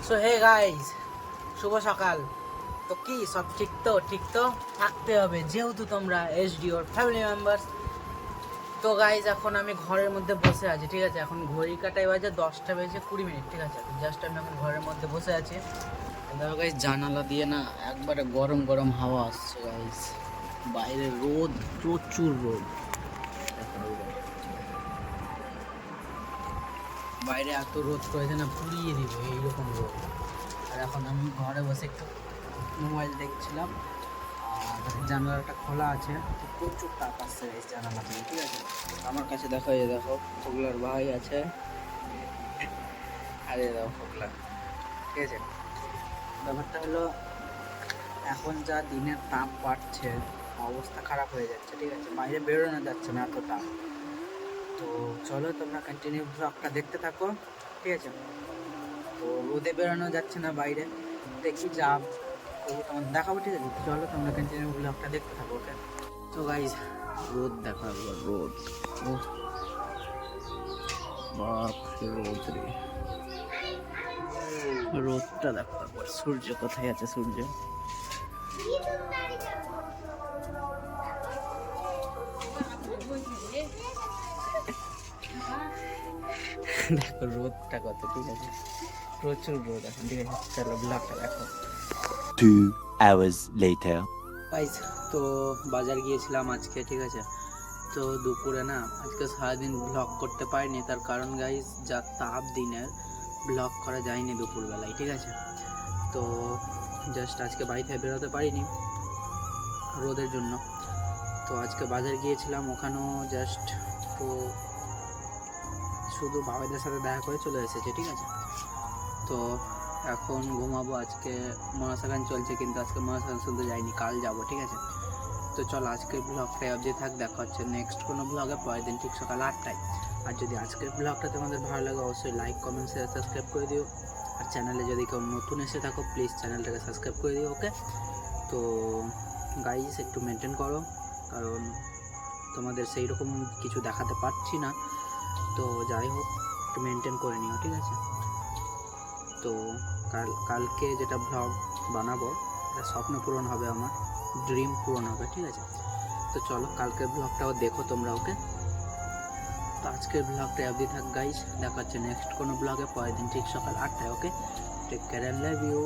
So hey guys, শুভ সকাল। তো কি সব ঠিক তো থাকতে হবে, যেহেতু তোমরা এসডিওর ফ্যামিলি মেম্বার্স। তো গাইস, এখন আমি ঘরের মধ্যে বসে আছি, ঠিক আছে। এখন ঘড়ি কাটাই বাজে 10টা বেজে 20 মিনিট, ঠিক আছে। জাস্ট আমি এখন ঘরের মধ্যে বসে আছি। দেখো গাইস, জানালা দিয়ে না একবারে গরম গরম হাওয়া আসছে গাইস। বাইরে রোদ, প্রচুর রোদ। বাইরে এত রোদ করেছে না, পুড়িয়ে দিব এইরকম রোদ। আর এখন আমি ঘরে বসে একটু মোবাইল দেখছিলাম, আর জানালাটা খোলা আছে, তো প্রচুর তাপ আসছে এই জানালা দিয়ে, ঠিক আছে। আমার কাছে দেখো, এই দেখো ফোগলার ভাই আছে, আর এই দেখো ফোগলা, ঠিক আছে। ব্যাপারটা হলো, এখন যা দিনের তাপ বাড়ছে, অবস্থা খারাপ হয়ে যাচ্ছে, ঠিক আছে। বাইরে বেরোনো যাচ্ছে না, এত তাপ। তো চলো তোমরা কন্টিনিউ ব্লগটা দেখতে থাকো, ঠিক আছে। তো রোদে বেরোনো যাচ্ছে না বাইরে, দেখি যা করবো তোমাদের দেখাবো, ঠিক আছে। চলো তোমরা কন্টিনিউ ব্লগটা দেখতে থাকো, ওকে। তো গাইজ, রোদ দেখো একবার, রোদ, ও বাপ রে, রোদ রে, রোদটা দেখো একবার। সূর্য কোথায় আছে? সূর্য দেখো রোদটা কত, ঠিক আছে। প্রচুর রোদ এখন, ঠিক আছে। চলো ব্লগটা দেখো। 2 hours later. গাইজ, তো বাজার গিয়েছিলাম আজকে, ঠিক আছে। তো দুপুরে না, আজকে সারাদিন ব্লগ করতে পারিনি, তার কারণ গাইজ, যা তাপ দিনের, ব্লগ করা যায়নি দুপুরবেলায়, ঠিক আছে। তো জাস্ট আজকে বাড়ি থেকে বেরোতে পারিনি রোদের জন্য। তো আজকে বাজার গিয়েছিলাম, ওখানেও জাস্ট তো শুধু বাবাদের সাথে দেখা করে চলে এসেছে, ঠিক আছে। তো এখন ঘুমাবো। আজকে মনসাগান চলছে, কিন্তু আজকে মনসাগান শুনতে যাইনি, কাল যাব, ঠিক আছে। তো চলো আজকের ব্লগটাই অবধি থাক, দেখা হচ্ছে নেক্সট কোনো ব্লগে পরের দিন ঠিক সকাল 8টায়। আর যদি আজকের ব্লগটা তোমাদের ভালো লাগে, অবশ্যই লাইক, কমেন্ট, শেয়ার, সাবস্ক্রাইব করে দিও। আর চ্যানেলে যদি কেউ নতুন এসে থাকো, প্লিজ চ্যানেলটাকে সাবস্ক্রাইব করে দিও, ওকে। তো গাইস, একটু মেনটেন করো, কারণ তোমাদের সেই রকম কিছু দেখাতে পারছি না। তো যাই হোক, একটু মেনটেন করে নিও, ঠিক আছে। তো কালকে যেটা ব্লগ বানাবো, এটা স্বপ্ন পূরণ হবে, আমার ড্রিম পূরণ হবে, ঠিক আছে। তো চলো কালকের ব্লগটাও দেখো তোমরা, ওকে। তো আজকের ব্লগটা অবধি থাক গাইস, দেখা হচ্ছে নেক্সট কোনো ব্লগে পরের দিন ঠিক সকাল 8টায়, okay. Take care, love you.